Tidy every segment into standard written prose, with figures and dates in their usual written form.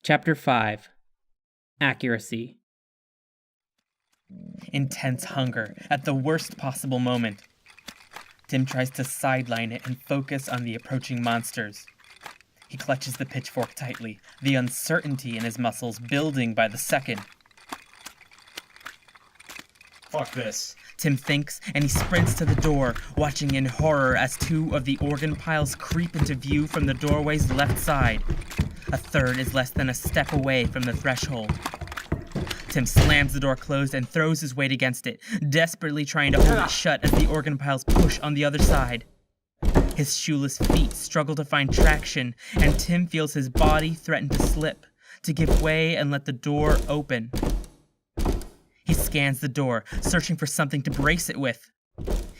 Chapter 5. Accuracy. Intense hunger at the worst possible moment. Tim tries to sideline it and focus on the approaching monsters. He clutches the pitchfork tightly, the uncertainty in his muscles building by the second. Fuck this. Tim thinks, and he sprints to the door, watching in horror as two of the organ piles creep into view from the doorway's left side. A third is less than a step away from the threshold. Tim slams the door closed and throws his weight against it, desperately trying to hold it shut as the organ piles push on the other side. His shoeless feet struggle to find traction, and Tim feels his body threaten to slip, to give way and let the door open. He scans the door, searching for something to brace it with.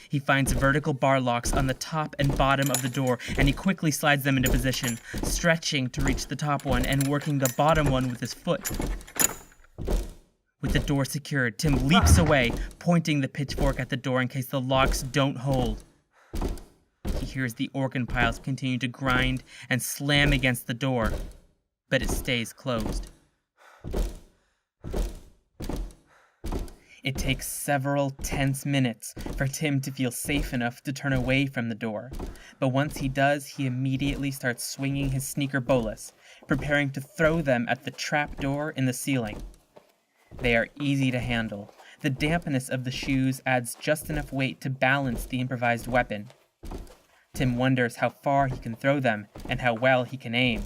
He finds vertical bar locks on the top and bottom of the door, and he quickly slides them into position, stretching to reach the top one and working the bottom one with his foot. With the door secured, Tim leaps away, pointing the pitchfork at the door in case the locks don't hold. He hears the organ piles continue to grind and slam against the door, but it stays closed. It takes several tense minutes for Tim to feel safe enough to turn away from the door, but once he does, he immediately starts swinging his sneaker bolas, preparing to throw them at the trap door in the ceiling. They are easy to handle. The dampness of the shoes adds just enough weight to balance the improvised weapon. Tim wonders how far he can throw them and how well he can aim.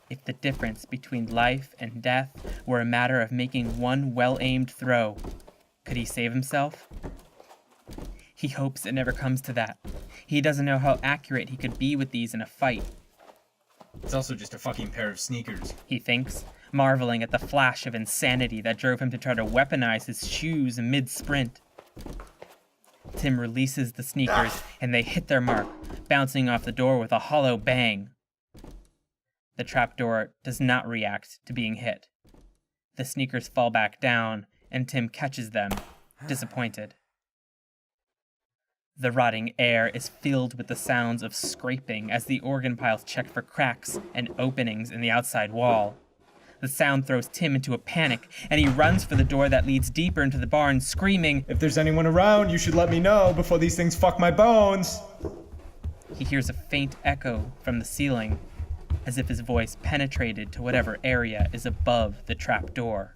If the difference between life and death were a matter of making one well-aimed throw, could he save himself? He hopes it never comes to that. He doesn't know how accurate he could be with these in a fight. It's also just a fucking pair of sneakers. He thinks, marveling at the flash of insanity that drove him to try to weaponize his shoes mid-sprint. Tim releases the sneakers, and they hit their mark, bouncing off the door with a hollow bang. The trapdoor does not react to being hit. The sneakers fall back down, and Tim catches them, disappointed. The rotting air is filled with the sounds of scraping as the organ piles check for cracks and openings in the outside wall. The sound throws Tim into a panic, and he runs for the door that leads deeper into the barn, screaming, If there's anyone around, you should let me know before these things fuck my bones. He hears a faint echo from the ceiling, as if his voice penetrated to whatever area is above the trap door.